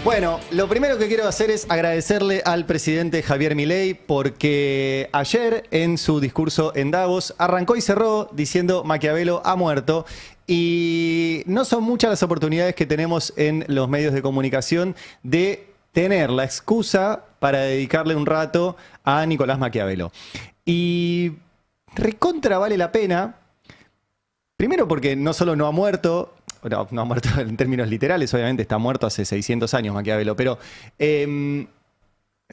Bueno, lo primero que quiero hacer es agradecerle al presidente Javier Milei porque ayer en su discurso en Davos arrancó y cerró diciendo Maquiavelo ha muerto. Y no son muchas las oportunidades que tenemos en los medios de comunicación de tener la excusa para dedicarle un rato a Nicolás Maquiavelo. Y recontra vale la pena, primero porque no solo no ha muerto, no ha muerto en términos literales, obviamente está muerto hace 600 años Maquiavelo, pero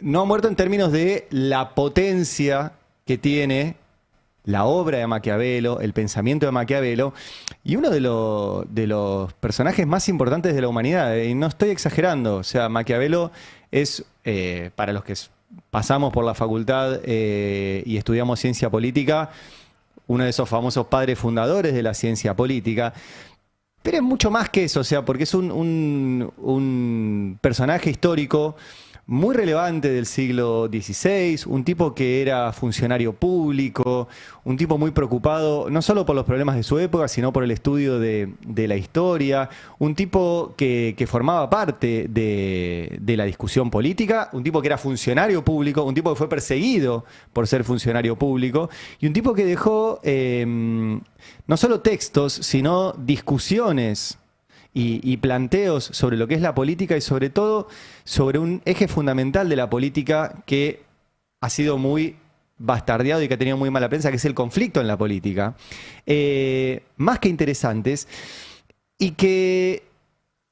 no ha muerto en términos de la potencia que tiene la obra de Maquiavelo, el pensamiento de Maquiavelo, y uno de los personajes más importantes de la humanidad, y no estoy exagerando, o sea, Maquiavelo es, para los que pasamos por la facultad y estudiamos ciencia política, uno de esos famosos padres fundadores de la ciencia política. Pero es mucho más que eso, o sea, porque es un personaje histórico muy relevante del siglo XVI, un tipo que era funcionario público, un tipo muy preocupado no solo por los problemas de su época, sino por el estudio de la historia, un tipo que formaba parte de la discusión política, un tipo que era funcionario público, un tipo que fue perseguido por ser funcionario público, y un tipo que dejó no solo textos, sino discusiones y planteos sobre lo que es la política y sobre todo sobre un eje fundamental de la política que ha sido muy bastardeado y que ha tenido muy mala prensa, que es el conflicto en la política, más que interesantes, y que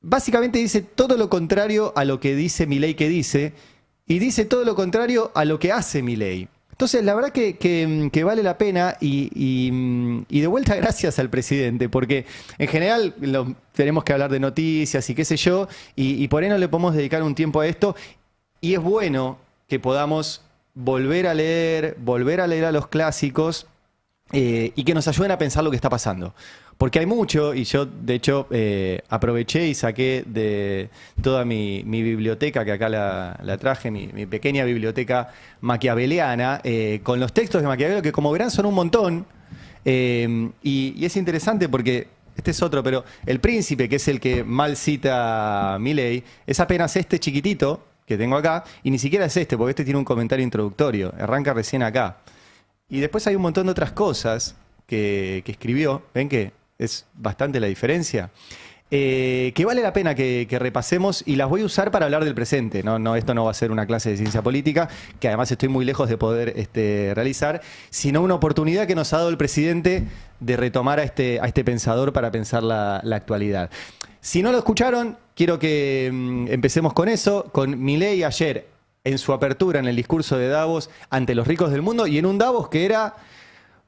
básicamente dice todo lo contrario a lo que dice Milei que dice, y dice todo lo contrario a lo que hace Milei. Entonces, la verdad que vale la pena y de vuelta gracias al presidente, porque en general tenemos que hablar de noticias y qué sé yo, y por ahí no le podemos dedicar un tiempo a esto, y es bueno que podamos volver a leer a los clásicos y que nos ayuden a pensar lo que está pasando. Porque hay mucho, y yo de hecho aproveché y saqué de toda mi biblioteca, que acá la traje, mi pequeña biblioteca maquiaveliana, con los textos de Maquiavelo, que como verán son un montón, y es interesante porque, este es otro, pero El Príncipe, que es el que mal cita Milei, es apenas este chiquitito que tengo acá, y ni siquiera es este, porque este tiene un comentario introductorio, arranca recién acá. Y después hay un montón de otras cosas que escribió, ven que es bastante la diferencia, que vale la pena que repasemos, y las voy a usar para hablar del presente. Esto no va a ser una clase de ciencia política, que además estoy muy lejos de poder realizar, sino una oportunidad que nos ha dado el presidente de retomar a este pensador para pensar la actualidad. Si no lo escucharon, quiero que empecemos con eso, con Milei ayer en su apertura en el discurso de Davos ante los ricos del mundo, y en un Davos que era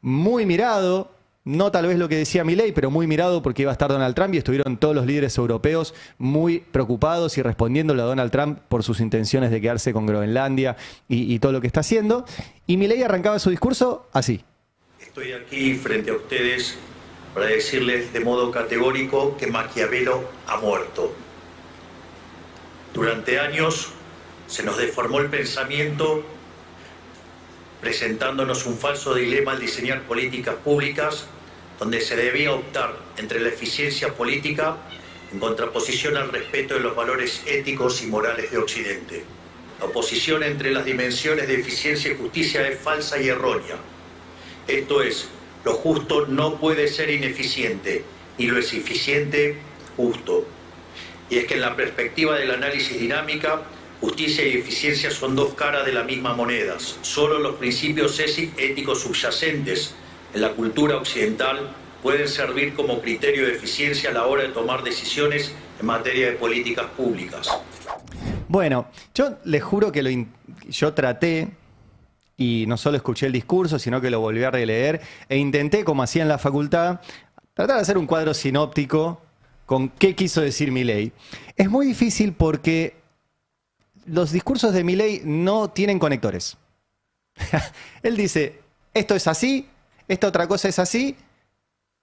muy mirado, no tal vez lo que decía Milei, pero muy mirado porque iba a estar Donald Trump, y estuvieron todos los líderes europeos muy preocupados y respondiéndole a Donald Trump por sus intenciones de quedarse con Groenlandia y todo lo que está haciendo. Y Milei arrancaba su discurso así. Estoy aquí frente a ustedes para decirles de modo categórico que Maquiavelo ha muerto. Durante años se nos deformó el pensamiento, presentándonos un falso dilema al diseñar políticas públicas donde se debía optar entre la eficiencia política en contraposición al respeto de los valores éticos y morales de Occidente. La oposición entre las dimensiones de eficiencia y justicia es falsa y errónea. Esto es, lo justo no puede ser ineficiente, y lo es eficiente justo. Y es que en la perspectiva del análisis dinámica, justicia y eficiencia son dos caras de la misma moneda. Solo los principios éticos subyacentes en la cultura occidental pueden servir como criterio de eficiencia a la hora de tomar decisiones en materia de políticas públicas. Bueno, yo les juro que yo traté, y no solo escuché el discurso, sino que lo volví a releer, e intenté, como hacía en la facultad, tratar de hacer un cuadro sinóptico con qué quiso decir Milei. Es muy difícil porque los discursos de Milei no tienen conectores. Él dice, esto es así, esta otra cosa es así,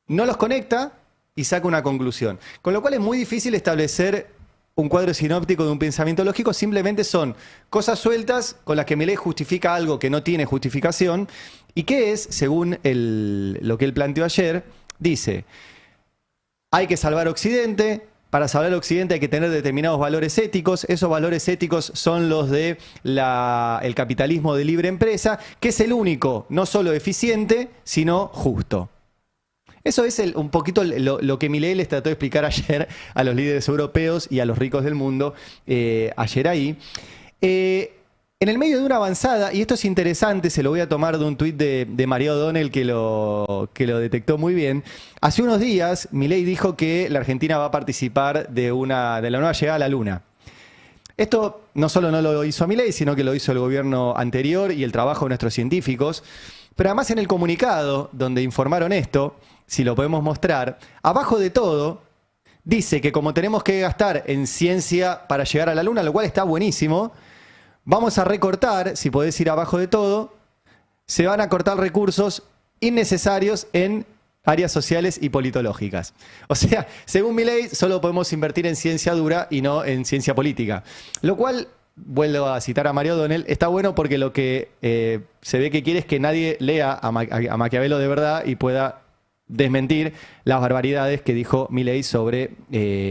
no los conecta y saca una conclusión. Con lo cual es muy difícil establecer un cuadro sinóptico de un pensamiento lógico, simplemente son cosas sueltas con las que Milei justifica algo que no tiene justificación, y que es, según lo que él planteó ayer, dice, hay que salvar Occidente, para salvar al Occidente hay que tener determinados valores éticos. Esos valores éticos son los de el capitalismo de libre empresa, que es el único, no solo eficiente, sino justo. Eso es un poquito lo que Milei les trató de explicar ayer a los líderes europeos y a los ricos del mundo, ayer ahí. En el medio de una avanzada, y esto es interesante, se lo voy a tomar de un tuit de María O'Donnell que lo detectó muy bien. Hace unos días, Milei dijo que la Argentina va a participar de la nueva llegada a la Luna. Esto no solo no lo hizo Milei, sino que lo hizo el gobierno anterior y el trabajo de nuestros científicos. Pero además en el comunicado donde informaron esto, si lo podemos mostrar, abajo de todo dice que como tenemos que gastar en ciencia para llegar a la Luna, lo cual está buenísimo, vamos a recortar, si podés ir abajo de todo, se van a cortar recursos innecesarios en áreas sociales y politológicas. O sea, según Milei, solo podemos invertir en ciencia dura y no en ciencia política. Lo cual, vuelvo a citar a María O'Donnell, está bueno porque lo que se ve que quiere es que nadie lea a Maquiavelo de verdad y pueda desmentir las barbaridades que dijo Milei sobre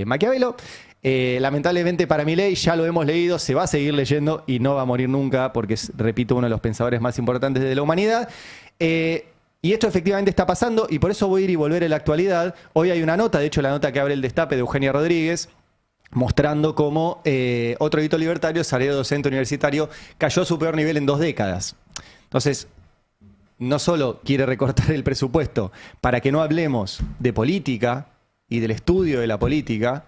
Maquiavelo. Lamentablemente para Milei ya lo hemos leído, se va a seguir leyendo y no va a morir nunca porque es, repito, uno de los pensadores más importantes de la humanidad. Y esto efectivamente está pasando y por eso voy a ir y volver a la actualidad. Hoy hay una nota, de hecho la nota que abre el Destape de Eugenia Rodríguez, mostrando cómo otro hito libertario, salario docente universitario, cayó a su peor nivel en 2 décadas. Entonces, no solo quiere recortar el presupuesto para que no hablemos de política y del estudio de la política,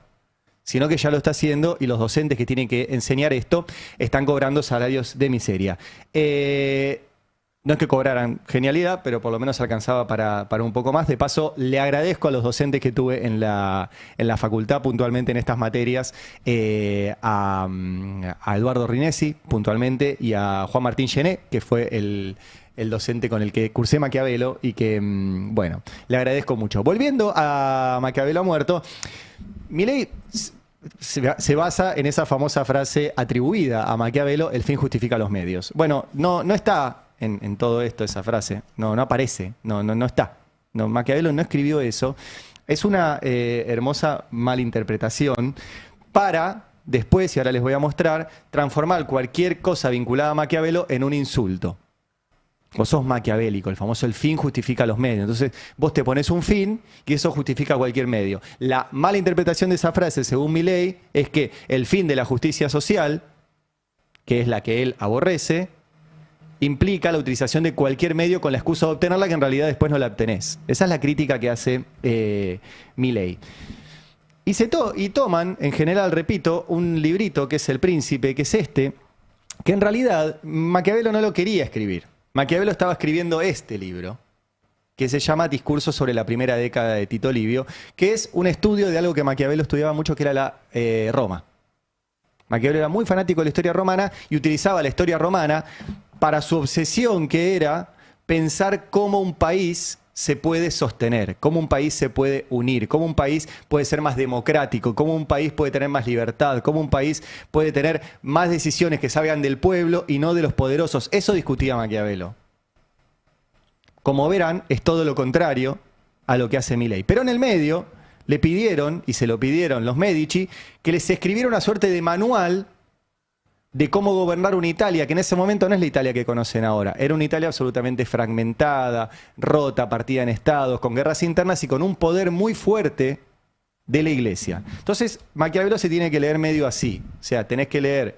sino que ya lo está haciendo y los docentes que tienen que enseñar esto están cobrando salarios de miseria. No es que cobraran genialidad, pero por lo menos alcanzaba para un poco más. De paso, le agradezco a los docentes que tuve en la facultad, puntualmente en estas materias, a Eduardo Rinesi, puntualmente, y a Juan Martín Gené, que fue el docente con el que cursé Maquiavelo y que, bueno, le agradezco mucho. Volviendo a Maquiavelo muerto, Milei se basa en esa famosa frase atribuida a Maquiavelo, el fin justifica los medios. Bueno, no está en todo esto esa frase, no aparece, no está. No, Maquiavelo no escribió eso. Es una hermosa malinterpretación para después, y ahora les voy a mostrar, transformar cualquier cosa vinculada a Maquiavelo en un insulto. Vos sos maquiavélico, el famoso el fin justifica los medios. Entonces vos te pones un fin y eso justifica cualquier medio. La mala interpretación de esa frase, según Milei, es que el fin de la justicia social, que es la que él aborrece, implica la utilización de cualquier medio con la excusa de obtenerla que en realidad después no la obtenés. Esa es la crítica que hace Milei. Y toman, en general, repito, un librito que es El Príncipe, que es este, que en realidad Maquiavelo no lo quería escribir. Maquiavelo estaba escribiendo este libro, que se llama Discursos sobre la primera década de Tito Livio, que es un estudio de algo que Maquiavelo estudiaba mucho, que era la Roma. Maquiavelo era muy fanático de la historia romana y utilizaba la historia romana para su obsesión, que era pensar cómo un país se puede sostener, cómo un país se puede unir, cómo un país puede ser más democrático, cómo un país puede tener más libertad, cómo un país puede tener más decisiones que salgan del pueblo y no de los poderosos. Eso discutía Maquiavelo. Como verán, es todo lo contrario a lo que hace Milei. Pero en el medio le pidieron, y se lo pidieron los Medici, que les escribiera una suerte de manual de cómo gobernar una Italia, que en ese momento no es la Italia que conocen ahora. Era una Italia absolutamente fragmentada, rota, partida en estados, con guerras internas y con un poder muy fuerte de la Iglesia. Entonces, Maquiavelo se tiene que leer medio así. O sea, tenés que leer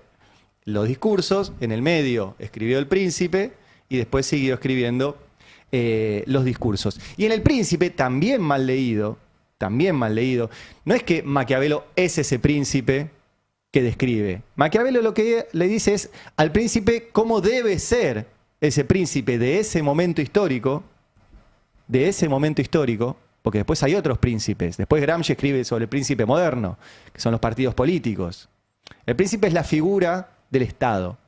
los discursos, en el medio escribió El Príncipe y después siguió escribiendo los discursos. Y en El Príncipe, también mal leído, no es que Maquiavelo es ese príncipe que describe. Maquiavelo lo que le dice es al príncipe cómo debe ser ese príncipe de ese momento histórico, porque después hay otros príncipes. Después Gramsci escribe sobre el príncipe moderno, que son los partidos políticos. El príncipe es la figura del Estado.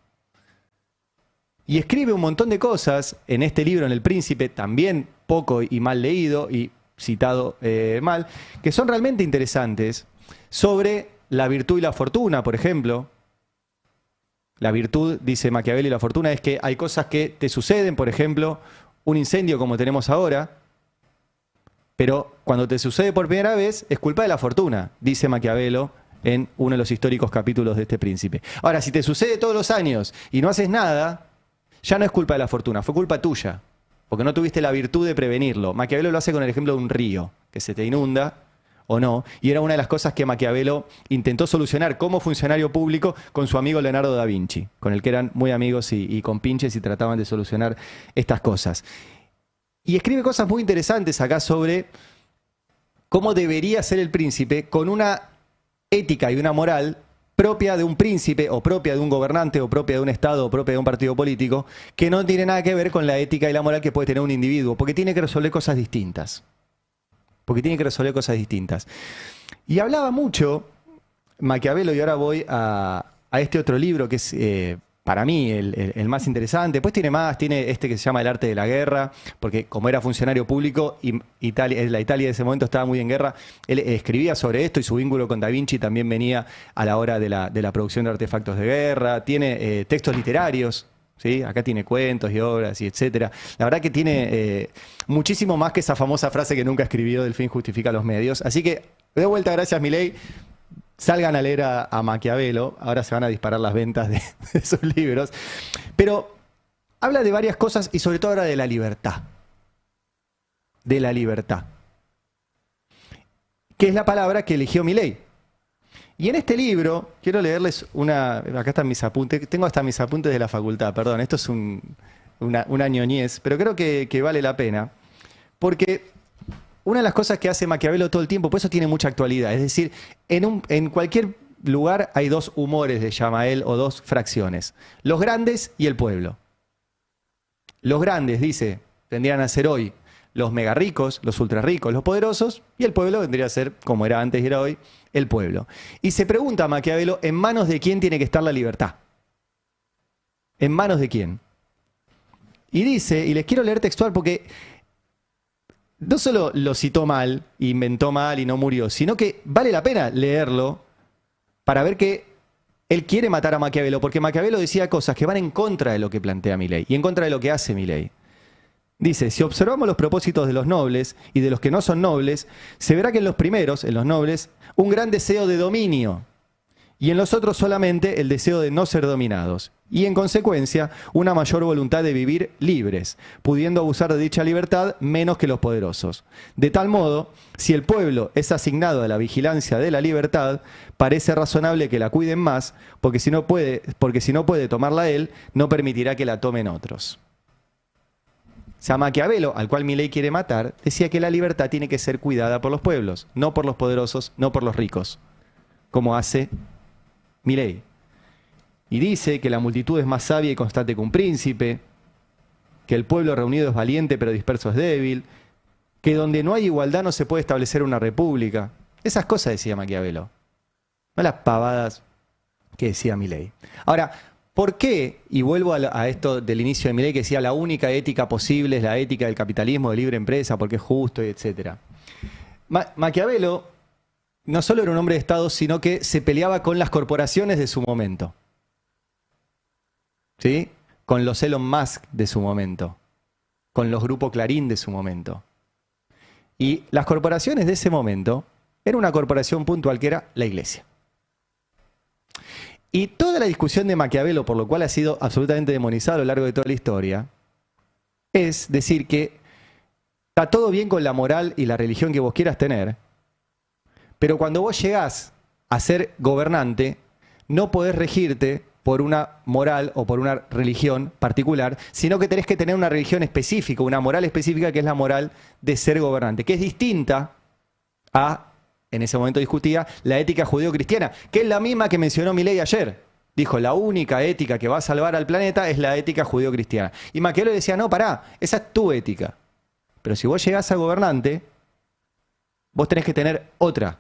Y escribe un montón de cosas en este libro, en El Príncipe, también poco y mal leído y citado mal, que son realmente interesantes sobre la virtud y la fortuna, por ejemplo. La virtud, dice Maquiavelo, y la fortuna es que hay cosas que te suceden, por ejemplo, un incendio como tenemos ahora, Pero cuando te sucede por primera vez, es culpa de la fortuna, dice Maquiavelo en uno de los históricos capítulos de este príncipe. Ahora, si te sucede todos los años y no haces nada, ya no es culpa de la fortuna, fue culpa tuya, porque no tuviste la virtud de prevenirlo. Maquiavelo lo hace con el ejemplo de un río, que se te inunda o no, y era una de las cosas que Maquiavelo intentó solucionar como funcionario público con su amigo Leonardo da Vinci, con el que eran muy amigos y compinches y trataban de solucionar estas cosas. Y escribe cosas muy interesantes acá sobre cómo debería ser el príncipe con una ética y una moral propia de un príncipe o propia de un gobernante o propia de un Estado o propia de un partido político, que no tiene nada que ver con la ética y la moral que puede tener un individuo, porque tiene que resolver cosas distintas. Y hablaba mucho Maquiavelo, y ahora voy a este otro libro que es para mí el más interesante. Después tiene más, tiene este que se llama El arte de la guerra, porque como era funcionario público y la Italia de ese momento estaba muy en guerra, él escribía sobre esto y su vínculo con Da Vinci también venía a la hora de la producción de artefactos de guerra. Tiene textos literarios. ¿Sí? Acá tiene cuentos y obras y etcétera. La verdad que tiene muchísimo más que esa famosa frase que nunca escribió: del fin justifica los medios. Así que, de vuelta, gracias Milei. Salgan a leer a Maquiavelo. Ahora se van a disparar las ventas de sus libros. Pero habla de varias cosas y sobre todo habla de la libertad. De la libertad. Que es la palabra que eligió Milei. Y en este libro, quiero leerles acá están mis apuntes, tengo hasta mis apuntes de la facultad, perdón, esto es una ñoñez, pero creo que vale la pena, porque una de las cosas que hace Maquiavelo todo el tiempo, por eso tiene mucha actualidad, es decir, en cualquier lugar hay dos humores, le llama él, o dos fracciones, los grandes y el pueblo. Los grandes, dice, tendrían a ser hoy los mega ricos, los ultra ricos, los poderosos, y el pueblo vendría a ser, como era antes y era hoy, el pueblo. Y se pregunta a Maquiavelo, ¿en manos de quién tiene que estar la libertad? ¿En manos de quién? Y dice, y les quiero leer textual porque no solo lo citó mal, inventó mal y no murió, sino que vale la pena leerlo para ver que él quiere matar a Maquiavelo, porque Maquiavelo decía cosas que van en contra de lo que plantea Milei y en contra de lo que hace Milei. Dice, si observamos los propósitos de los nobles y de los que no son nobles, se verá que en los primeros, en los nobles, un gran deseo de dominio, y en los otros solamente el deseo de no ser dominados, y en consecuencia una mayor voluntad de vivir libres, pudiendo abusar de dicha libertad menos que los poderosos. De tal modo, si el pueblo es asignado a la vigilancia de la libertad, parece razonable que la cuiden más, porque si no puede tomarla él, no permitirá que la tomen otros. O sea, Maquiavelo, al cual Milei quiere matar, decía que la libertad tiene que ser cuidada por los pueblos, no por los poderosos, no por los ricos, como hace Milei. Y dice que la multitud es más sabia y constante que un príncipe, que el pueblo reunido es valiente pero disperso es débil, que donde no hay igualdad no se puede establecer una república. Esas cosas decía Maquiavelo, no las pavadas que decía Milei. Ahora, ¿por qué? Y vuelvo a esto del inicio de Milei, que decía la única ética posible es la ética del capitalismo, de libre empresa, porque es justo, y etc. Maquiavelo no solo era un hombre de Estado, sino que se peleaba con las corporaciones de su momento. ¿Sí? Con los Elon Musk de su momento. Con los grupos Clarín de su momento. Y las corporaciones de ese momento era una corporación puntual que era la Iglesia. Y toda la discusión de Maquiavelo, por lo cual ha sido absolutamente demonizado a lo largo de toda la historia, es decir que está todo bien con la moral y la religión que vos quieras tener, pero cuando vos llegás a ser gobernante, no podés regirte por una moral o por una religión particular, sino que tenés que tener una religión específica, una moral específica, que es la moral de ser gobernante, que es distinta a, en ese momento discutía, la ética judeo-cristiana, que es la misma que mencionó Milei ayer. Dijo, la única ética que va a salvar al planeta es la ética judeo-cristiana. Y Maquiavelo decía, no, pará, esa es tu ética. Pero si vos llegás a gobernante, vos tenés que tener otra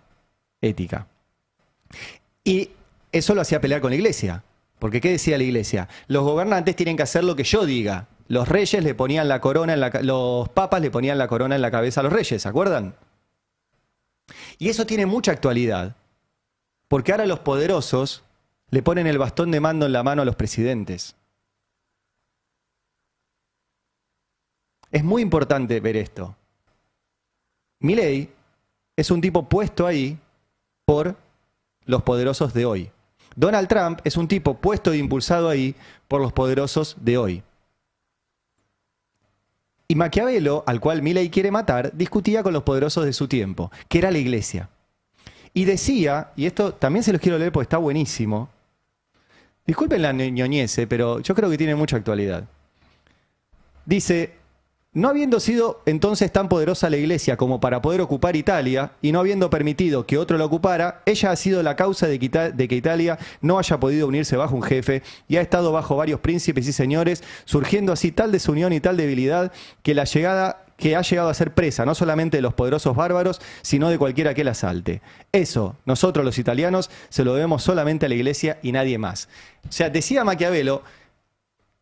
ética. Y eso lo hacía pelear con la Iglesia. Porque ¿qué decía la Iglesia? Los gobernantes tienen que hacer lo que yo diga. Los reyes le ponían la corona los papas le ponían la corona en la cabeza a los reyes, ¿se acuerdan? Y eso tiene mucha actualidad, porque ahora los poderosos le ponen el bastón de mando en la mano a los presidentes. Es muy importante ver esto. Milei es un tipo puesto ahí por los poderosos de hoy. Donald Trump es un tipo puesto e impulsado ahí por los poderosos de hoy. Y Maquiavelo, al cual Milei quiere matar, discutía con los poderosos de su tiempo, que era la iglesia. Y decía, y esto también se los quiero leer porque está buenísimo, disculpen la ñoñese, pero yo creo que tiene mucha actualidad. Dice, no habiendo sido entonces tan poderosa la iglesia como para poder ocupar Italia, y no habiendo permitido que otro la ocupara, ella ha sido la causa de que Italia no haya podido unirse bajo un jefe, y ha estado bajo varios príncipes y señores, surgiendo así tal desunión y tal debilidad que ha llegado a ser presa no solamente de los poderosos bárbaros, sino de cualquiera que la asalte. Eso, nosotros los italianos, se lo debemos solamente a la iglesia y nadie más. O sea, decía Maquiavelo,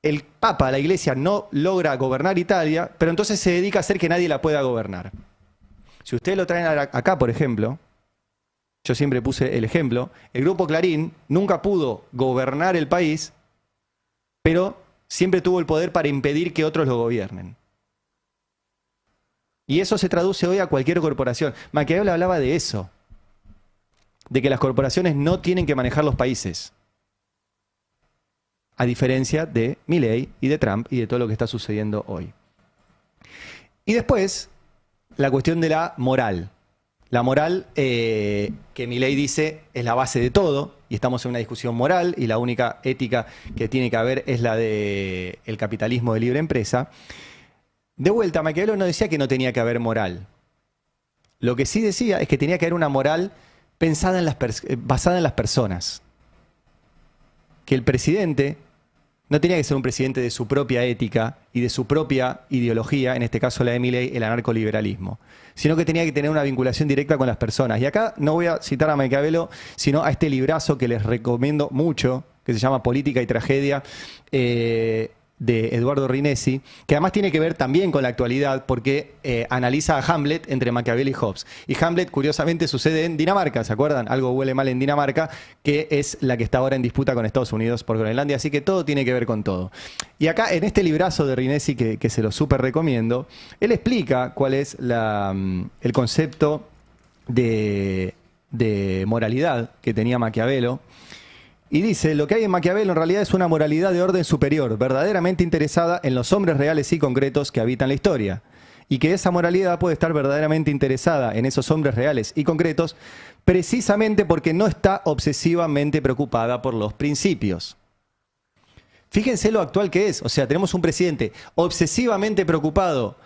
el Papa, la iglesia, no logra gobernar Italia, pero entonces se dedica a hacer que nadie la pueda gobernar. Si ustedes lo traen acá, por ejemplo, yo siempre puse el ejemplo, el Grupo Clarín nunca pudo gobernar el país, pero siempre tuvo el poder para impedir que otros lo gobiernen. Y eso se traduce hoy a cualquier corporación. Maquiavelo hablaba de eso, de que las corporaciones no tienen que manejar los países. A diferencia de Milei y de Trump y de todo lo que está sucediendo hoy. Y después, la cuestión de la moral. La moral que Milei dice es la base de todo, y estamos en una discusión moral, y la única ética que tiene que haber es la del capitalismo de libre empresa. De vuelta, Maquiavelo no decía que no tenía que haber moral. Lo que sí decía es que tenía que haber una moral basada en las personas. Que el presidente no tenía que ser un presidente de su propia ética y de su propia ideología, en este caso la de Milei, el anarcoliberalismo, sino que tenía que tener una vinculación directa con las personas. Y acá no voy a citar a Maquiavelo, sino a este librazo que les recomiendo mucho, que se llama Política y Tragedia, de Eduardo Rinesi, que además tiene que ver también con la actualidad porque analiza a Hamlet entre Maquiavelo y Hobbes. Y Hamlet, curiosamente, sucede en Dinamarca, ¿se acuerdan? Algo huele mal en Dinamarca, que es la que está ahora en disputa con Estados Unidos por Groenlandia, así que todo tiene que ver con todo. Y acá, en este librazo de Rinesi, que se lo súper recomiendo, él explica cuál es el concepto de moralidad que tenía Maquiavelo. Y dice, lo que hay en Maquiavelo en realidad es una moralidad de orden superior, verdaderamente interesada en los hombres reales y concretos que habitan la historia. Y que esa moralidad puede estar verdaderamente interesada en esos hombres reales y concretos precisamente porque no está obsesivamente preocupada por los principios. Fíjense lo actual que es. O sea, tenemos un presidente obsesivamente preocupado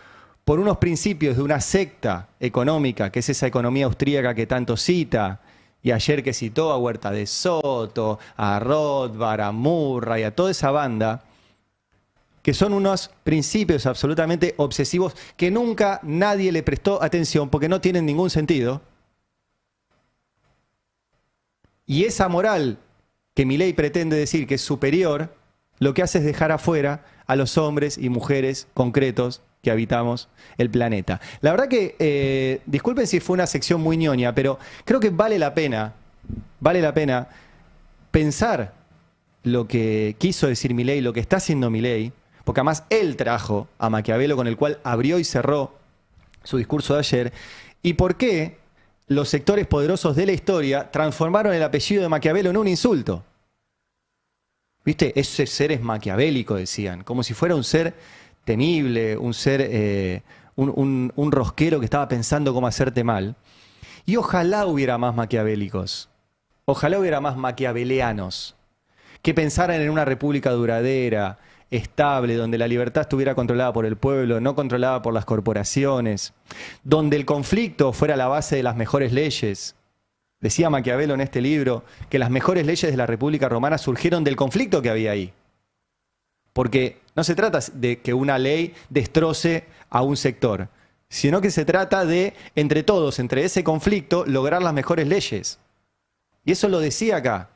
por unos principios de una secta económica, que es esa economía austríaca que tanto cita. Y ayer que citó a Huerta de Soto, a Rothbard, a Murray, a toda esa banda, que son unos principios absolutamente obsesivos que nunca nadie le prestó atención porque no tienen ningún sentido. Y esa moral que Milei pretende decir que es superior, lo que hace es dejar afuera a los hombres y mujeres concretos que habitamos el planeta. La verdad que, disculpen si fue una sección muy ñoña, pero creo que vale la pena pensar lo que quiso decir Milei, lo que está haciendo Milei, porque además él trajo a Maquiavelo con el cual abrió y cerró su discurso de ayer, y por qué los sectores poderosos de la historia transformaron el apellido de Maquiavelo en un insulto. ¿Viste? Ese ser es maquiavélico, decían, como si fuera un ser temible, un ser, un rosquero que estaba pensando cómo hacerte mal. Y ojalá hubiera más maquiavélicos, ojalá hubiera más maquiavelianos, que pensaran en una república duradera, estable, donde la libertad estuviera controlada por el pueblo, no controlada por las corporaciones, donde el conflicto fuera la base de las mejores leyes. Decía Maquiavelo en este libro que las mejores leyes de la República Romana surgieron del conflicto que había ahí. Porque no se trata de que una ley destroce a un sector, sino que se trata de, entre todos, entre ese conflicto, lograr las mejores leyes. Y eso lo decía acá.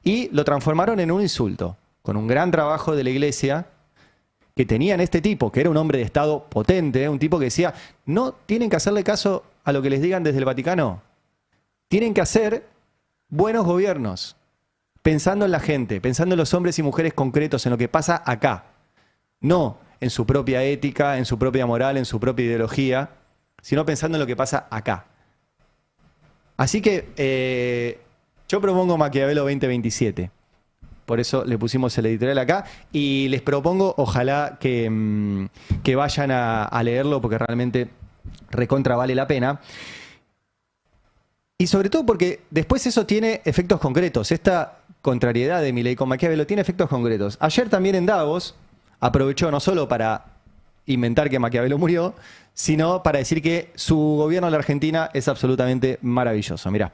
Y lo transformaron en un insulto, con un gran trabajo de la Iglesia, que tenían este tipo, que era un hombre de Estado potente, un tipo que decía, no tienen que hacerle caso a lo que les digan desde el Vaticano. Tienen que hacer buenos gobiernos, pensando en la gente, pensando en los hombres y mujeres concretos, en lo que pasa acá. No en su propia ética, en su propia moral, en su propia ideología, sino pensando en lo que pasa acá. Así que yo propongo Maquiavelo 2027. Por eso le pusimos el editorial acá. Y les propongo, ojalá que vayan a leerlo, porque realmente recontra vale la pena. Y sobre todo porque después eso tiene efectos concretos. Esta contrariedad de Milei con Maquiavelo tiene efectos concretos. Ayer también en Davos aprovechó no solo para inventar que Maquiavelo murió, sino para decir que su gobierno en la Argentina es absolutamente maravilloso. Mirá.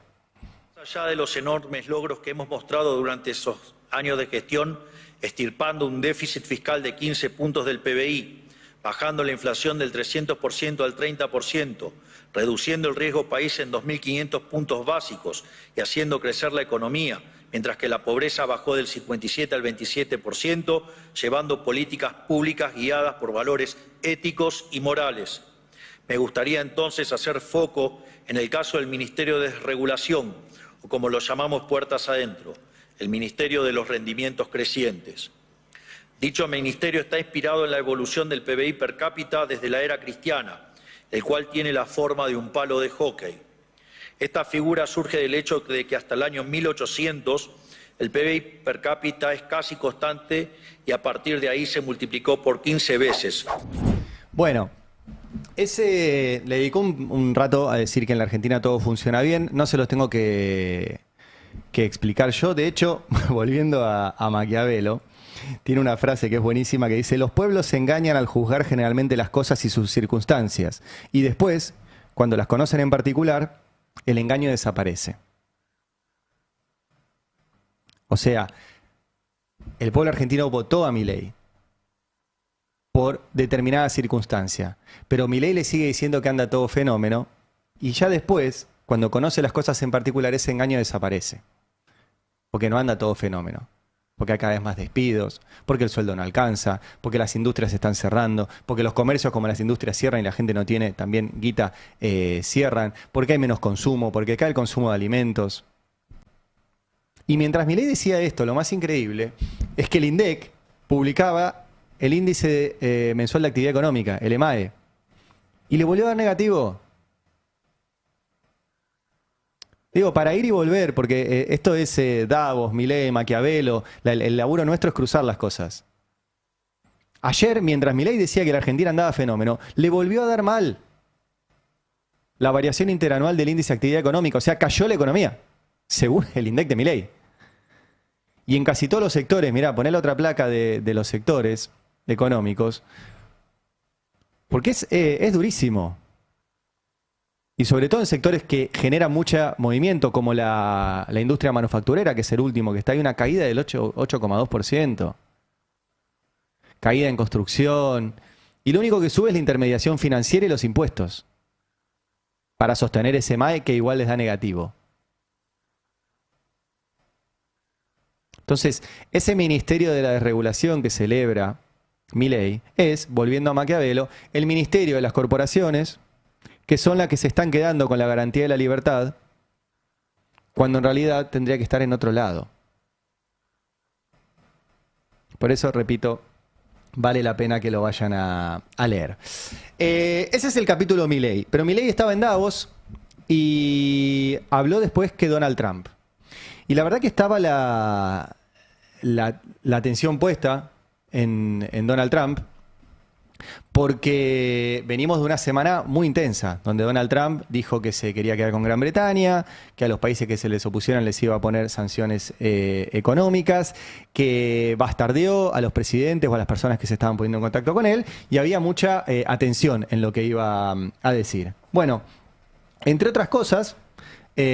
Más allá de los enormes logros que hemos mostrado durante esos años de gestión, extirpando un déficit fiscal de 15 puntos del PBI, bajando la inflación del 300% al 30%, reduciendo el riesgo país en 2.500 puntos básicos y haciendo crecer la economía, mientras que la pobreza bajó del 57 al 27%, llevando políticas públicas guiadas por valores éticos y morales. Me gustaría entonces hacer foco en el caso del Ministerio de Desregulación, o como lo llamamos puertas adentro, el Ministerio de los Rendimientos Crecientes. Dicho ministerio está inspirado en la evolución del PBI per cápita desde la era cristiana, el cual tiene la forma de un palo de hockey. Esta figura surge del hecho de que hasta el año 1800 el PBI per cápita es casi constante y a partir de ahí se multiplicó por 15 veces. Bueno, ese le dedicó un rato a decir que en la Argentina todo funciona bien. No se los tengo que explicar yo. De hecho, volviendo a Maquiavelo, tiene una frase que es buenísima que dice: los pueblos se engañan al juzgar generalmente las cosas y sus circunstancias. Y después, cuando las conocen en particular, el engaño desaparece. O sea, el pueblo argentino votó a Milei por determinada circunstancia. Pero Milei le sigue diciendo que anda todo fenómeno y ya después, cuando conoce las cosas en particular, ese engaño desaparece. Porque no anda todo fenómeno. Porque hay cada vez más despidos, porque el sueldo no alcanza, porque las industrias se están cerrando, porque los comercios como las industrias cierran y la gente no tiene también guita, cierran, porque hay menos consumo, porque cae el consumo de alimentos. Y mientras Milei decía esto, lo más increíble es que el INDEC publicaba el índice mensual de actividad económica, el EMAE, y le volvió a dar negativo. Digo, para ir y volver, porque esto es Davos, Milei, Maquiavelo, el laburo nuestro es cruzar las cosas. Ayer, mientras Milei decía que la Argentina andaba fenómeno, le volvió a dar mal la variación interanual del índice de actividad económica, o sea, cayó la economía, según el INDEC de Milei. Y en casi todos los sectores, mirá, poné la otra placa de los sectores económicos, porque es durísimo. Y sobre todo en sectores que generan mucho movimiento, como la industria manufacturera, que es el último que está, hay una caída del 8,2%. Caída en construcción. Y lo único que sube es la intermediación financiera y los impuestos, para sostener ese MAE que igual les da negativo. Entonces, ese Ministerio de la Desregulación que celebra Milei es, volviendo a Maquiavelo, el Ministerio de las Corporaciones, que son las que se están quedando con la garantía de la libertad, cuando en realidad tendría que estar en otro lado. Por eso, repito, vale la pena que lo vayan a leer. Ese es el capítulo Milei. Pero Milei estaba en Davos y habló después que Donald Trump. Y la verdad que estaba la atención puesta en Donald Trump, porque venimos de una semana muy intensa, donde Donald Trump dijo que se quería quedar con Gran Bretaña, que a los países que se les opusieran les iba a poner sanciones económicas, que bastardeó a los presidentes o a las personas que se estaban poniendo en contacto con él, y había mucha atención en lo que iba a decir. Bueno, entre otras cosas,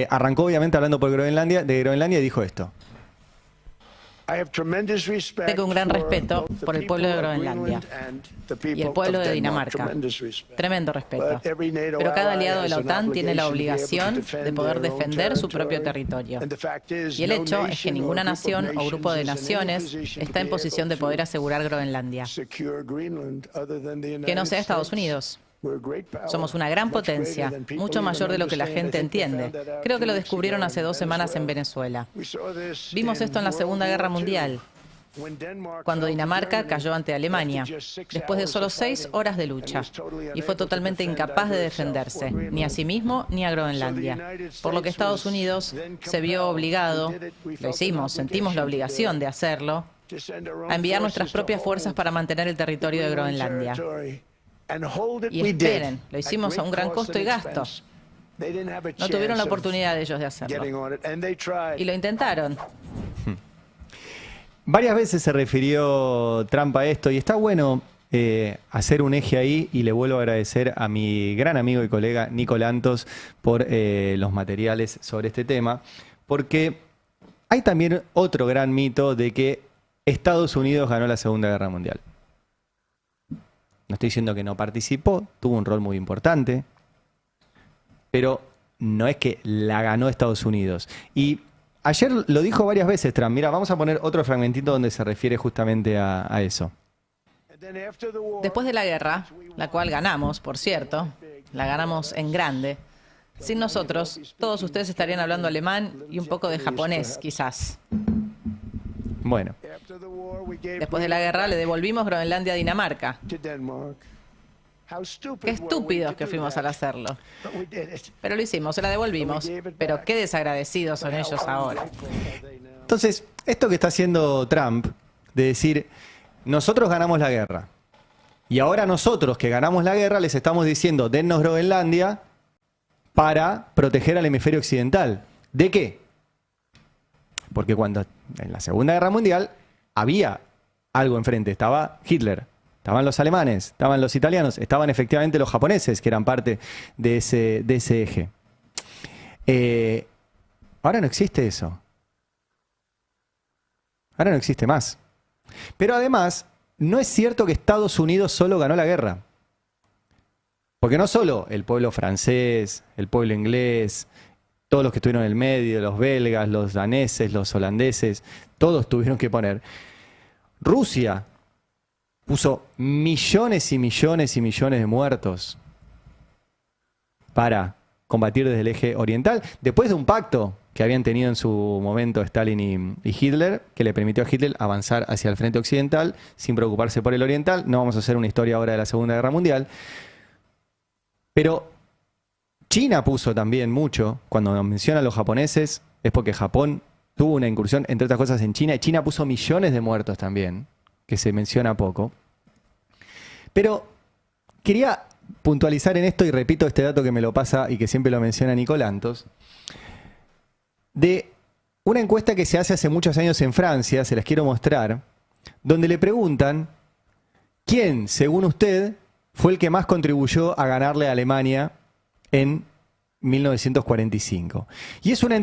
arrancó obviamente hablando de Groenlandia y dijo esto. Tengo un gran respeto por el pueblo de Groenlandia y el pueblo de Dinamarca. Tremendo respeto. Pero cada aliado de la OTAN tiene la obligación de poder defender su propio territorio. Y el hecho es que ninguna nación o grupo de naciones está en posición de poder asegurar Groenlandia, que no sea Estados Unidos. Somos una gran potencia, mucho mayor de lo que la gente entiende. Creo que lo descubrieron hace 2 semanas en Venezuela. Vimos esto en la Segunda Guerra Mundial. cuando Dinamarca cayó ante Alemania, después de solo 6 horas de lucha, y fue totalmente incapaz de defenderse, ni a sí mismo ni a Groenlandia. Por lo que Estados Unidos se vio obligado, lo hicimos, sentimos la obligación de hacerlo, a enviar nuestras propias fuerzas para mantener el territorio de Groenlandia. Y esperen, lo hicimos a un gran costo y gasto. No tuvieron la oportunidad de ellos de hacerlo. Y lo intentaron. Varias veces se refirió Trump a esto y está bueno hacer un eje ahí, y le vuelvo a agradecer a mi gran amigo y colega Nico Lantos por los materiales sobre este tema, porque hay también otro gran mito de que Estados Unidos ganó la Segunda Guerra Mundial. No estoy diciendo que no participó, tuvo un rol muy importante, pero no es que la ganó Estados Unidos. Y ayer lo dijo varias veces Trump. Mira, vamos a poner otro fragmentito donde se refiere justamente a eso. Después de la guerra, la cual ganamos, por cierto, la ganamos en grande, sin nosotros, todos ustedes estarían hablando alemán y un poco de japonés, quizás. Bueno. Después de la guerra le devolvimos Groenlandia a Dinamarca. Qué estúpidos que fuimos al hacerlo. Pero lo hicimos, se la devolvimos. Pero qué desagradecidos son ellos ahora. Entonces, esto que está haciendo Trump, de decir, nosotros ganamos la guerra, y ahora nosotros que ganamos la guerra les estamos diciendo, dennos Groenlandia para proteger al hemisferio occidental. ¿De qué? Porque cuando en la Segunda Guerra Mundial había algo enfrente, estaba Hitler. Estaban los alemanes, estaban los italianos, estaban efectivamente los japoneses, que eran parte de ese eje. Ahora no existe eso. Ahora no existe más. Pero además, no es cierto que Estados Unidos solo ganó la guerra. Porque no solo el pueblo francés, el pueblo inglés, todos los que estuvieron en el medio, los belgas, los daneses, los holandeses, todos tuvieron que poner. Rusia puso millones y millones y millones de muertos para combatir desde el eje oriental, después de un pacto que habían tenido en su momento Stalin y Hitler, que le permitió a Hitler avanzar hacia el frente occidental sin preocuparse por el oriental. No vamos a hacer una historia ahora de la Segunda Guerra Mundial. Pero China puso también mucho. Cuando nos mencionan los japoneses, es porque Japón tuvo una incursión, entre otras cosas, en China, y China puso millones de muertos también, que se menciona poco. Pero quería puntualizar en esto, y repito este dato que me lo pasa y que siempre lo menciona Nico Lantos, de una encuesta que se hace hace muchos años en Francia, se las quiero mostrar, donde le preguntan quién, según usted, fue el que más contribuyó a ganarle a Alemania en 1945. Y es una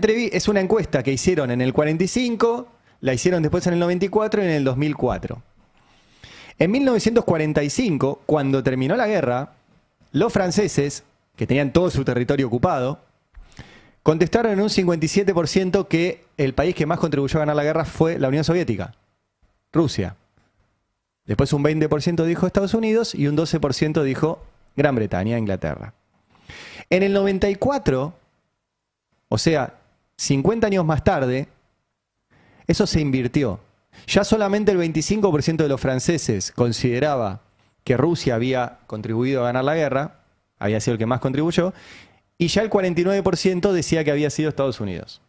encuesta que hicieron en el 45, la hicieron después en el 94 y en el 2004. En 1945, cuando terminó la guerra, los franceses, que tenían todo su territorio ocupado, contestaron en un 57% que el país que más contribuyó a ganar la guerra fue la Unión Soviética, Rusia. Después un 20% dijo Estados Unidos y un 12% dijo Gran Bretaña, Inglaterra. En el 94, o sea, 50 años más tarde, eso se invirtió. Ya solamente el 25% de los franceses consideraba que Rusia había contribuido a ganar la guerra, había sido el que más contribuyó, y ya el 49% decía que había sido Estados Unidos.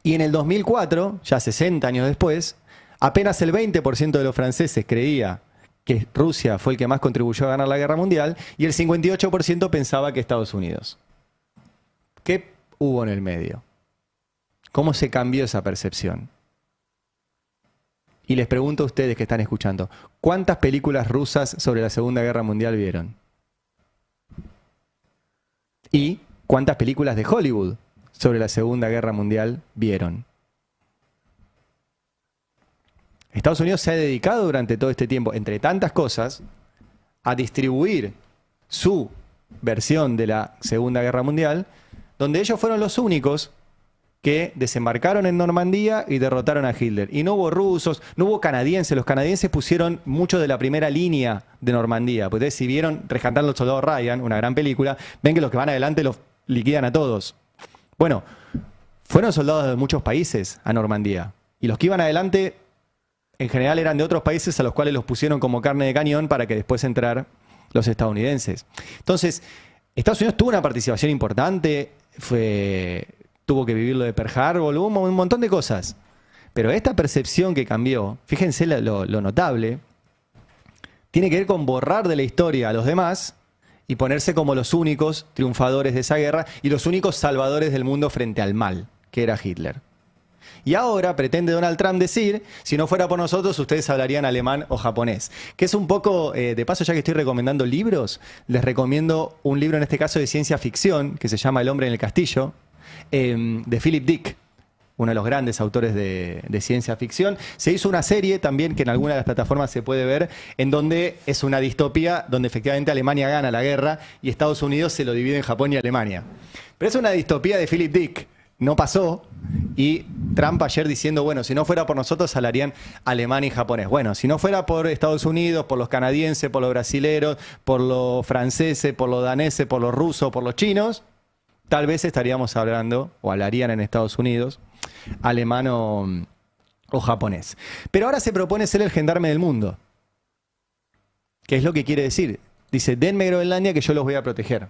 Y en el 2004, ya 60 años después, apenas el 20% de los franceses creía que Rusia fue el que más contribuyó a ganar la guerra mundial, y el 58% pensaba que Estados Unidos. ¿Qué hubo en el medio? ¿Cómo se cambió esa percepción? Y les pregunto a ustedes que están escuchando, ¿cuántas películas rusas sobre la Segunda Guerra Mundial vieron? ¿Y cuántas películas de Hollywood sobre la Segunda Guerra Mundial vieron? Estados Unidos se ha dedicado durante todo este tiempo, entre tantas cosas, a distribuir su versión de la Segunda Guerra Mundial, donde ellos fueron los únicos que desembarcaron en Normandía y derrotaron a Hitler. Y no hubo rusos, no hubo canadienses. Los canadienses pusieron mucho de la primera línea de Normandía. Pues ustedes, si vieron Rescatando al Soldado Ryan, una gran película, ven que los que van adelante los liquidan a todos. Bueno, fueron soldados de muchos países a Normandía. Y los que iban adelante en general eran de otros países a los cuales los pusieron como carne de cañón para que después entrar los estadounidenses. Entonces, Estados Unidos tuvo una participación importante, tuvo que vivir lo de Pearl Harbor, hubo un montón de cosas. Pero esta percepción que cambió, fíjense lo notable, tiene que ver con borrar de la historia a los demás y ponerse como los únicos triunfadores de esa guerra y los únicos salvadores del mundo frente al mal, que era Hitler. Y ahora pretende Donald Trump decir, si no fuera por nosotros, ustedes hablarían alemán o japonés. Que es un poco, de paso, ya que estoy recomendando libros, les recomiendo un libro, en este caso de ciencia ficción, que se llama El hombre en el castillo, de Philip Dick, uno de los grandes autores de ciencia ficción. Se hizo una serie también, que en alguna de las plataformas se puede ver, en donde es una distopía, donde efectivamente Alemania gana la guerra y Estados Unidos se lo divide en Japón y Alemania. Pero es una distopía de Philip Dick. No pasó, y Trump ayer diciendo, bueno, si no fuera por nosotros hablarían alemán y japonés. Bueno, si no fuera por Estados Unidos, por los canadienses, por los brasileros, por los franceses, por los daneses, por los rusos, por los chinos, tal vez estaríamos hablando, o hablarían en Estados Unidos, alemán o japonés. Pero ahora se propone ser el gendarme del mundo. ¿Qué es lo que quiere decir? Dice, denme Groenlandia que yo los voy a proteger.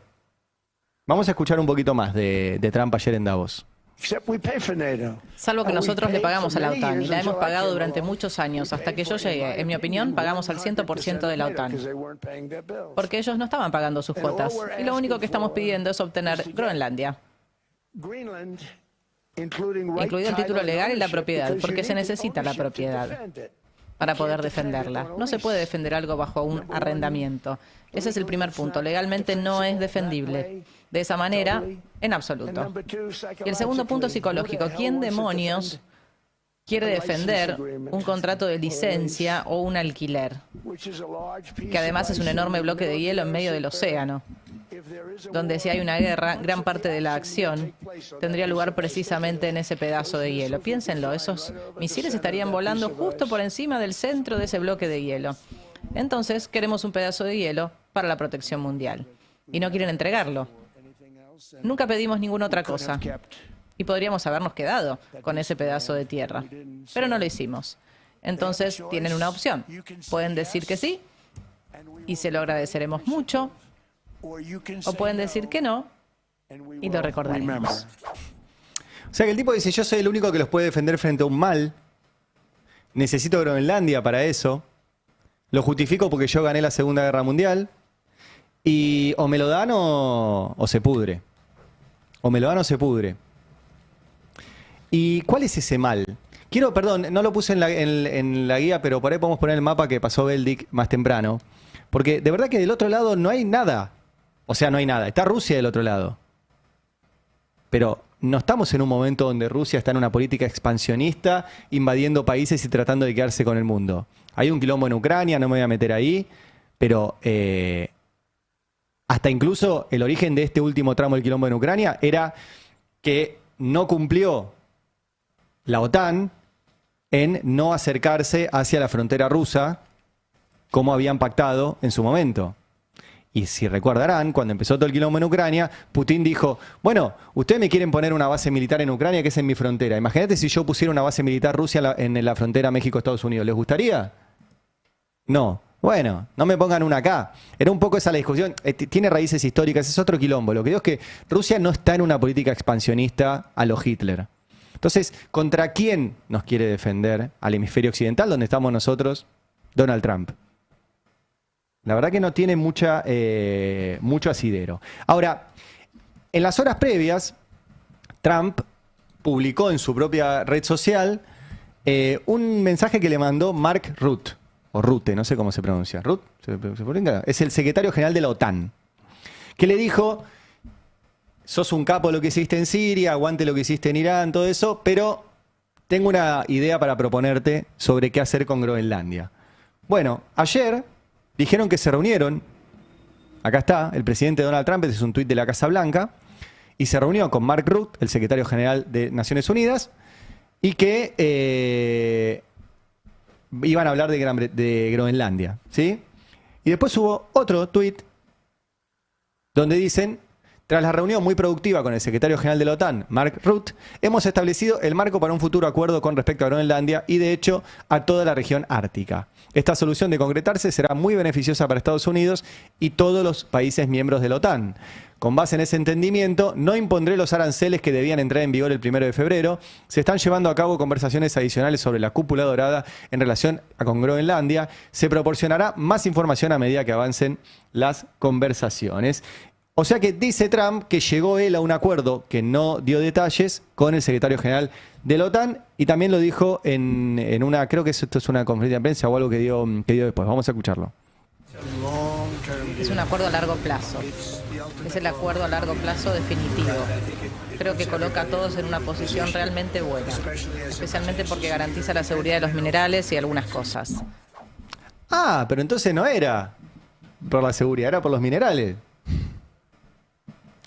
Vamos a escuchar un poquito más de Trump ayer en Davos. Salvo que nosotros le pagamos a la OTAN y la hemos pagado durante muchos años. Hasta que yo llegué, en mi opinión, pagamos al 100% de la OTAN. Porque ellos no estaban pagando sus cuotas. Y lo único que estamos pidiendo es obtener Groenlandia. Incluido el título legal y la propiedad, porque se necesita la propiedad para poder defenderla. No se puede defender algo bajo un arrendamiento. Ese es el primer punto. Legalmente no es defendible. De esa manera, en absoluto. Y el segundo punto psicológico. ¿Quién demonios quiere defender un contrato de licencia o un alquiler? Que además es un enorme bloque de hielo en medio del océano, donde si hay una guerra, gran parte de la acción tendría lugar precisamente en ese pedazo de hielo. Piénsenlo, esos misiles estarían volando justo por encima del centro de ese bloque de hielo. Entonces, queremos un pedazo de hielo para la protección mundial. Y no quieren entregarlo. Nunca pedimos ninguna otra cosa. Y podríamos habernos quedado con ese pedazo de tierra. Pero no lo hicimos. Entonces, tienen una opción. Pueden decir que sí, y se lo agradeceremos mucho. O pueden decir que no, y lo recordaremos. O sea que el tipo dice, yo soy el único que los puede defender frente a un mal. Necesito Groenlandia para eso. Lo justifico porque yo gané la Segunda Guerra Mundial. Y o me lo dan o se pudre. O me lo dan o se pudre. ¿Y cuál es ese mal? Perdón, no lo puse en la guía, pero por ahí podemos poner el mapa que pasó Beldic más temprano. Porque de verdad que del otro lado no hay nada. O sea, no hay nada. Está Rusia del otro lado. Pero no estamos en un momento donde Rusia está en una política expansionista, invadiendo países y tratando de quedarse con el mundo. Hay un quilombo en Ucrania, no me voy a meter ahí, pero hasta incluso el origen de este último tramo del quilombo en Ucrania era que no cumplió la OTAN en no acercarse hacia la frontera rusa como habían pactado en su momento. Y si recordarán, cuando empezó todo el quilombo en Ucrania, Putin dijo, bueno, ustedes me quieren poner una base militar en Ucrania que es en mi frontera. Imagínate si yo pusiera una base militar rusa en la frontera México-Estados Unidos. ¿Les gustaría? No. Bueno, no me pongan una acá. Era un poco esa la discusión. Tiene raíces históricas, es otro quilombo. Lo que digo es que Rusia no está en una política expansionista a lo Hitler. Entonces, ¿contra quién nos quiere defender al hemisferio occidental, donde estamos nosotros? Donald Trump. La verdad que no tiene mucho asidero. Ahora, en las horas previas, Trump publicó en su propia red social un mensaje que le mandó Mark Rutte, o Rutte, no sé cómo se pronuncia. ¿Rutte? Es el secretario general de la OTAN, que le dijo, sos un capo lo que hiciste en Siria, aguante lo que hiciste en Irán, todo eso, pero tengo una idea para proponerte sobre qué hacer con Groenlandia. Bueno, ayer dijeron que se reunieron, acá está, el presidente Donald Trump, este es un tuit de la Casa Blanca, y se reunió con Mark Rutte, el secretario general de Naciones Unidas, y que iban a hablar de Groenlandia, ¿sí? Y después hubo otro tuit donde dicen, Tras la reunión muy productiva con el secretario general de la OTAN, Mark Rutte, hemos establecido el marco para un futuro acuerdo con respecto a Groenlandia y, de hecho, a toda la región ártica. Esta solución, de concretarse, será muy beneficiosa para Estados Unidos y todos los países miembros de la OTAN. Con base en ese entendimiento, no impondré los aranceles que debían entrar en vigor el 1 de febrero. Se están llevando a cabo conversaciones adicionales sobre la cúpula dorada en relación con Groenlandia. Se proporcionará más información a medida que avancen las conversaciones. O sea que dice Trump que llegó él a un acuerdo que no dio detalles con el secretario general de la OTAN y también lo dijo en una, creo que esto es una conferencia de prensa o algo que dio después. Vamos a escucharlo. Es un acuerdo a largo plazo. Es el acuerdo a largo plazo definitivo. Creo que coloca a todos en una posición realmente buena, especialmente porque garantiza la seguridad de los minerales y algunas cosas. Ah, pero entonces no era por la seguridad, era por los minerales.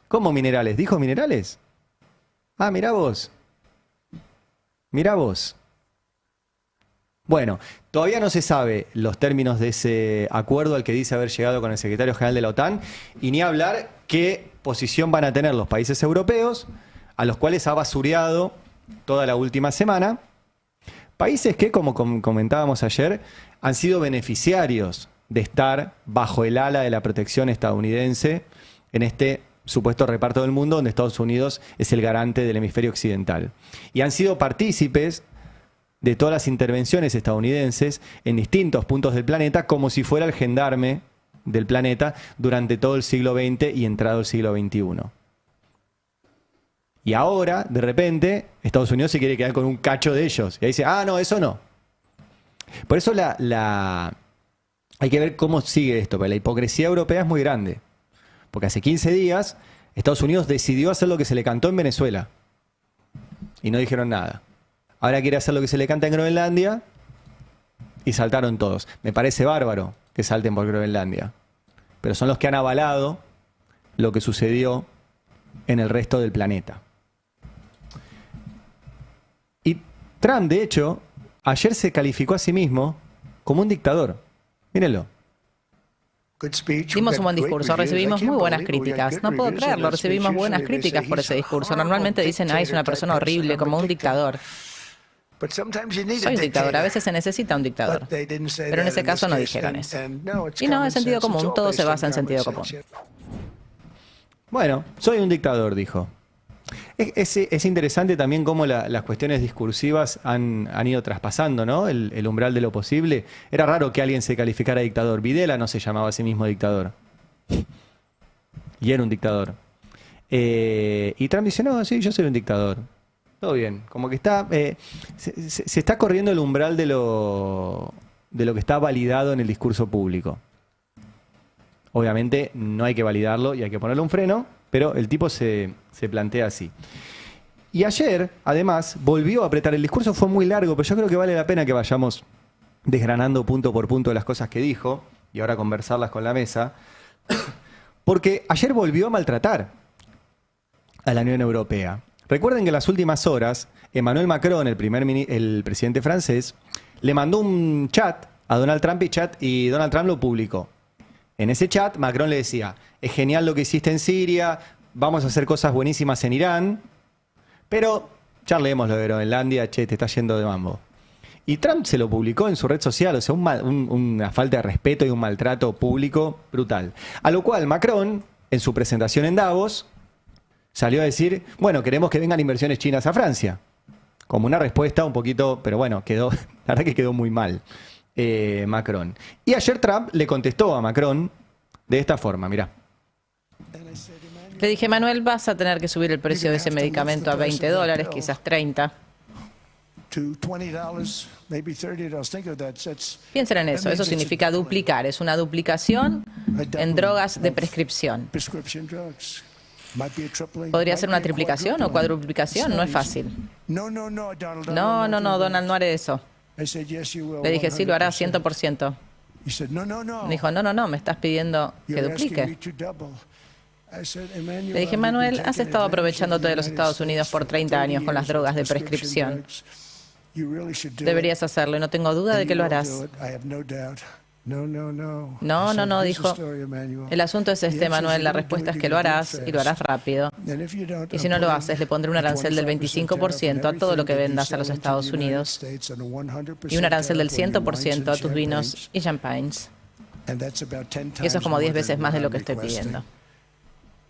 ¿Cómo minerales? ¿Dijo minerales? Ah, mirá vos. Mirá vos. Bueno, todavía no se sabe los términos de ese acuerdo al que dice haber llegado con el secretario general de la OTAN y ni hablar qué posición van a tener los países europeos, a los cuales ha basureado toda la última semana. Países que, como comentábamos ayer, han sido beneficiarios de estar bajo el ala de la protección estadounidense en este supuesto reparto del mundo donde Estados Unidos es el garante del hemisferio occidental. Y han sido partícipes de todas las intervenciones estadounidenses en distintos puntos del planeta como si fuera el gendarme del planeta durante todo el siglo XX y entrado el siglo XXI. Y ahora, de repente, Estados Unidos se quiere quedar con un cacho de ellos. Y ahí dice, ah, no, eso no. Por eso hay que ver cómo sigue esto, porque la hipocresía europea es muy grande. Porque hace 15 días Estados Unidos decidió hacer lo que se le cantó en Venezuela. Y no dijeron nada. Ahora quiere hacer lo que se le canta en Groenlandia y saltaron todos. Me parece bárbaro que salten por Groenlandia. Pero son los que han avalado lo que sucedió en el resto del planeta. Y Trump, de hecho, ayer se calificó a sí mismo como un dictador. Mírenlo. Dimos un buen discurso, recibimos muy buenas críticas. No puedo creerlo, recibimos buenas críticas por ese discurso. Normalmente dicen, es una persona horrible, como un dictador. Soy un dictador, a veces se necesita un dictador. Pero en ese caso no dijeron eso. Y no, es sentido común, todo se basa en sentido común. Bueno, soy un dictador, dijo. Es interesante también cómo las cuestiones discursivas han ido traspasando, ¿no? El umbral de lo posible. Era raro que alguien se calificara dictador. Videla no se llamaba a sí mismo dictador. Y era un dictador. Y Trump dice, no, sí, yo soy un dictador. Todo bien. Como que está se está corriendo el umbral de lo que está validado en el discurso público. Obviamente no hay que validarlo y hay que ponerle un freno, pero el tipo se plantea así. Y ayer, además, volvió a apretar. El discurso fue muy largo, pero yo creo que vale la pena que vayamos desgranando punto por punto las cosas que dijo y ahora conversarlas con la mesa, porque ayer volvió a maltratar a la Unión Europea. Recuerden que en las últimas horas, Emmanuel Macron, el presidente francés, le mandó un chat a Donald Trump y Donald Trump lo publicó. En ese chat, Macron le decía, es genial lo que hiciste en Siria, vamos a hacer cosas buenísimas en Irán, pero charlemos lo de Groenlandia, che, te está yendo de mambo. Y Trump se lo publicó en su red social, o sea, una falta de respeto y un maltrato público brutal. A lo cual Macron, en su presentación en Davos, salió a decir, bueno, queremos que vengan inversiones chinas a Francia. Como una respuesta un poquito, pero bueno, la verdad que quedó muy mal. Macron. Y ayer Trump le contestó a Macron de esta forma, mirá. Le dije, Manuel, vas a tener que subir el precio de ese medicamento a $20, quizás 30. Piensen en eso, eso significa duplicar, es una duplicación en drogas de prescripción. ¿Podría ser una triplicación o cuadruplicación? No es fácil. No, Donald, no haré eso. Le dije, sí, lo hará 100%. Me dijo, no, me estás pidiendo que duplique. Le dije, Manuel, has estado aprovechándote de los Estados Unidos por 30 años con las drogas de prescripción. Deberías hacerlo y no tengo duda de que lo harás. No, dijo. El asunto es este, Manuel. La respuesta es que lo harás y lo harás rápido. Y si no lo haces, le pondré un arancel del 25% a todo lo que vendas a los Estados Unidos y un arancel del 100% a tus vinos y champagnes. Y eso es como 10 veces más de lo que estoy pidiendo.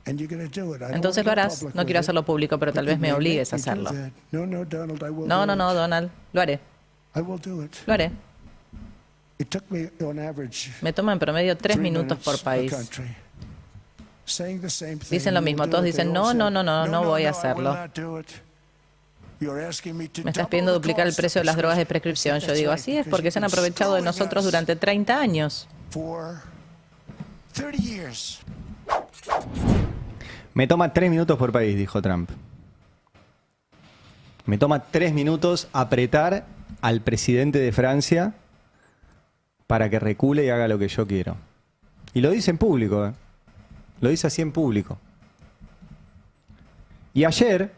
Entonces lo harás. No quiero hacerlo público, pero tal vez me obligues a hacerlo. No, Donald. Lo haré. Lo haré. Me toma en promedio 3 minutos por país. Dicen lo mismo. Todos dicen, no voy a hacerlo. Me estás pidiendo duplicar el precio de las drogas de prescripción. Yo digo, así es, porque se han aprovechado de nosotros durante 30 años. Me toma 3 minutos por país, dijo Trump. Me toma 3 minutos apretar al presidente de Francia para que recule y haga lo que yo quiero. Y lo dice en público, ¿eh? Lo dice así en público. Y ayer,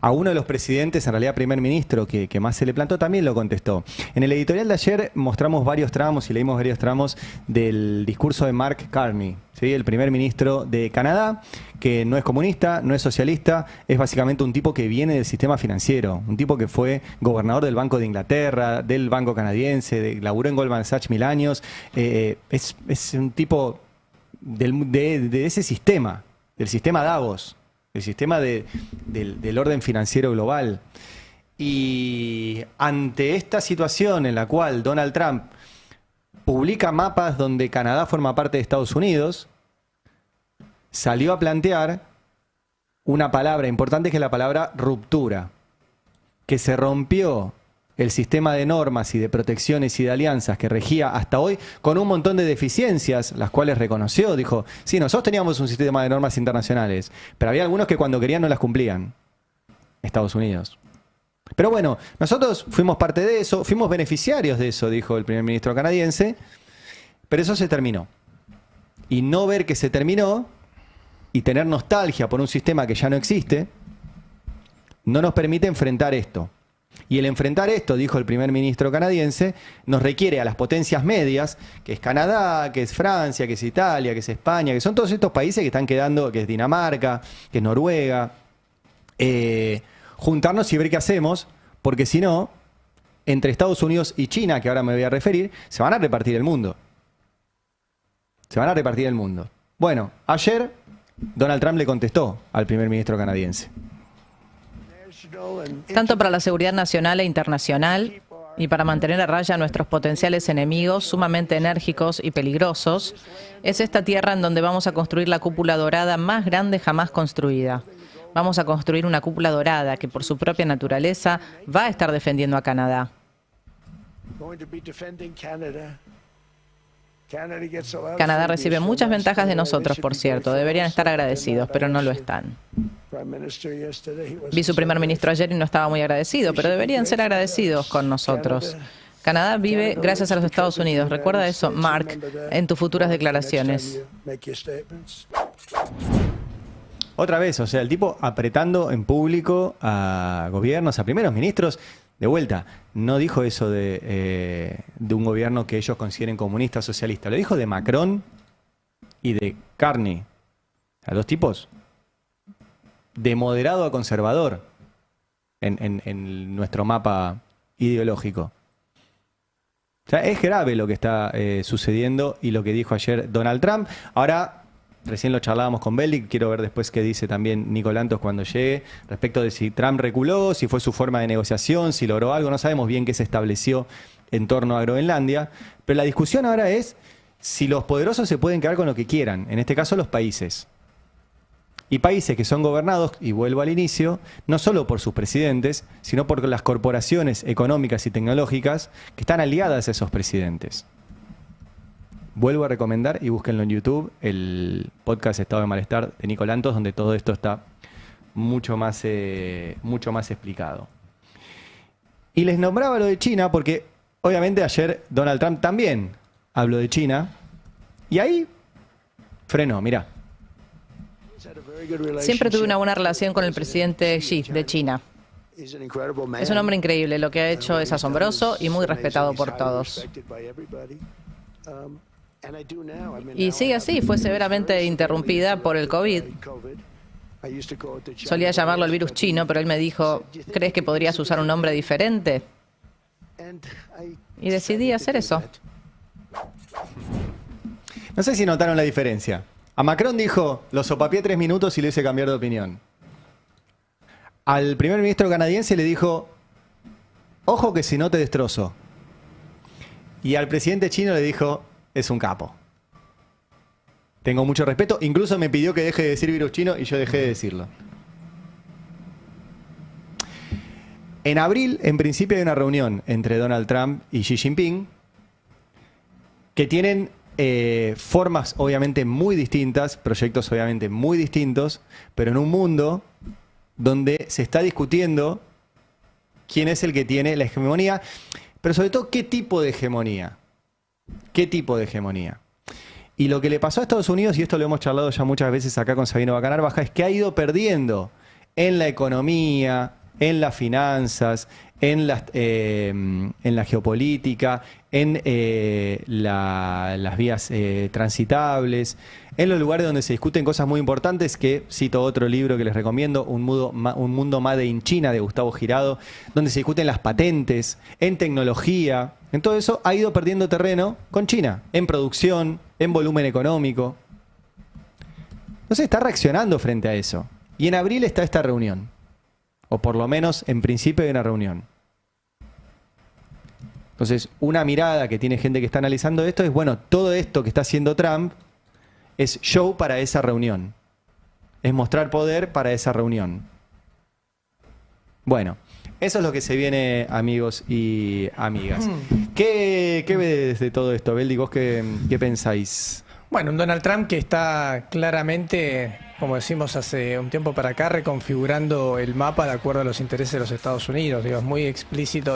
a uno de los presidentes, en realidad primer ministro, que más se le plantó, también lo contestó. En el editorial de ayer mostramos varios tramos y leímos varios tramos del discurso de Mark Carney, ¿sí? El primer ministro de Canadá, que no es comunista, no es socialista, es básicamente un tipo que viene del sistema financiero, un tipo que fue gobernador del Banco de Inglaterra, del Banco Canadiense, laburó en Goldman Sachs 1000 años, es un tipo de ese sistema, del sistema Davos, el sistema del orden financiero global. Y ante esta situación en la cual Donald Trump publica mapas donde Canadá forma parte de Estados Unidos, salió a plantear una palabra importante, que es la palabra ruptura, que se rompió el sistema de normas y de protecciones y de alianzas que regía hasta hoy, con un montón de deficiencias, las cuales reconoció. Dijo, sí, nosotros teníamos un sistema de normas internacionales, pero había algunos que cuando querían no las cumplían. Estados Unidos. Pero bueno, nosotros fuimos parte de eso, fuimos beneficiarios de eso, dijo el primer ministro canadiense, pero eso se terminó. Y no ver que se terminó y tener nostalgia por un sistema que ya no existe, no nos permite enfrentar esto. Y el enfrentar esto, dijo el primer ministro canadiense, nos requiere a las potencias medias, que es Canadá, que es Francia, que es Italia, que es España, que son todos estos países que están quedando, que es Dinamarca, que es Noruega, juntarnos y ver qué hacemos, porque si no, entre Estados Unidos y China, que ahora me voy a referir, se van a repartir el mundo. Se van a repartir el mundo. Bueno, ayer Donald Trump le contestó al primer ministro canadiense. Tanto para la seguridad nacional e internacional y para mantener a raya a nuestros potenciales enemigos sumamente enérgicos y peligrosos, es esta tierra en donde vamos a construir la cúpula dorada más grande jamás construida. Vamos a construir una cúpula dorada que por su propia naturaleza va a estar defendiendo a Canadá. Canadá recibe muchas ventajas de nosotros, por cierto. Deberían estar agradecidos, pero no lo están. Vi su primer ministro ayer y no estaba muy agradecido, pero deberían ser agradecidos con nosotros. Canadá vive gracias a los Estados Unidos. Recuerda eso, Mark, en tus futuras declaraciones. Otra vez, o sea, el tipo apretando en público a gobiernos, a primeros ministros. De vuelta, no dijo eso de un gobierno que ellos consideren comunista o socialista. Lo dijo de Macron y de Carney. A dos tipos de moderado a conservador en nuestro mapa ideológico. O sea, es grave lo que está sucediendo y lo que dijo ayer Donald Trump. Ahora, recién lo charlábamos con Bellic, quiero ver después qué dice también Nico Lantos cuando llegue, respecto de si Trump reculó, si fue su forma de negociación, si logró algo, no sabemos bien qué se estableció en torno a Groenlandia, pero la discusión ahora es si los poderosos se pueden quedar con lo que quieran, en este caso los países. Y países que son gobernados, y vuelvo al inicio, no solo por sus presidentes, sino por las corporaciones económicas y tecnológicas que están aliadas a esos presidentes. Vuelvo a recomendar, y búsquenlo en YouTube, el podcast Estado de Malestar de Nico Lantos, donde todo esto está mucho más explicado. Y les nombraba lo de China porque, obviamente, ayer Donald Trump también habló de China. Y ahí frenó, mirá. Siempre tuve una buena relación con el presidente Xi de China. Es un hombre increíble, lo que ha hecho es asombroso y muy respetado por todos. Y sigue así, fue severamente interrumpida por el COVID. Solía llamarlo el virus chino, pero él me dijo, ¿crees que podrías usar un nombre diferente? Y decidí hacer eso. No sé si notaron la diferencia. A Macron dijo, lo sopapeé 3 minutos y le hice cambiar de opinión. Al primer ministro canadiense le dijo, ojo que si no te destrozo. Y al presidente chino le dijo, es un capo. Tengo mucho respeto. Incluso me pidió que deje de decir virus chino y yo dejé de decirlo. En abril, en principio, hay una reunión entre Donald Trump y Xi Jinping que tienen formas obviamente muy distintas, proyectos obviamente muy distintos, pero en un mundo donde se está discutiendo quién es el que tiene la hegemonía, pero sobre todo qué tipo de hegemonía. ¿Qué tipo de hegemonía? Y lo que le pasó a Estados Unidos, y esto lo hemos charlado ya muchas veces acá con Sabino Bacanar Baja, es que ha ido perdiendo en la economía, en las finanzas, en la geopolítica, en las vías transitables, en los lugares donde se discuten cosas muy importantes, que cito otro libro que les recomiendo, Un mundo Made in China, de Gustavo Girado, donde se discuten las patentes, en tecnología. En todo eso ha ido perdiendo terreno con China, en producción, en volumen económico. Entonces está reaccionando frente a eso. Y en abril está esta reunión. O por lo menos en principio hay una reunión. Entonces, una mirada que tiene gente que está analizando esto es, bueno, todo esto que está haciendo Trump es show para esa reunión. Es mostrar poder para esa reunión. Bueno, eso es lo que se viene, amigos y amigas. ¿Qué ves de todo esto, Beldi? ¿Vos qué pensáis? Bueno, un Donald Trump que está claramente, como decimos hace un tiempo para acá, reconfigurando el mapa de acuerdo a los intereses de los Estados Unidos. Digo, es muy explícito